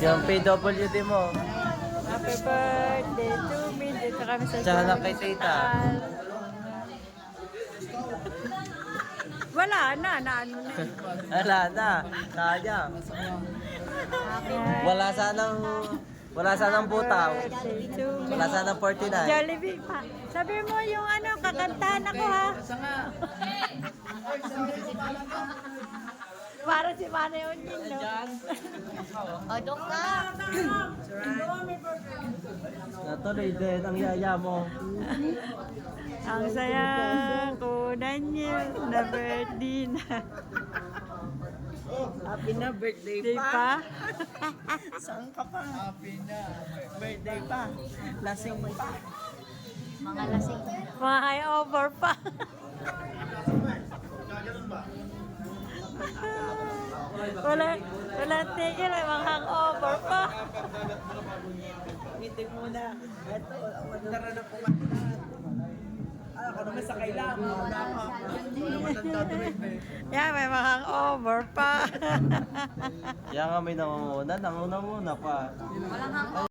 Yung PWD mo. Happy birthday to me. Dito kami sa Tsaka na kay tita. Wala na, naano na. Wala na. Sayang. Wala sanang butaw. Birthday to me. Wala sanang 49. Jollibee pa. Sabi mo yung ano, kakantahan ako ha. Para si Manay Onying, no? Odok ka. Natuloy din ang yaya mo. Ang saya ko, Daniel, na birthday na. Happy na birthday Di pa. pa? Saan ka pa? Happy na birthday pa. Lasing pa. Mga lasing. Mga over pa. wala tigil, may mga hangover pa. Meeting muna. Ito, tara na pumunta. Ako naman sa kailangan. Wala ka. Hindi naman ang dadrive eh. Yan, may mga hangover pa. Kaya nga may nangunguna. Nanguna muna pa. Walang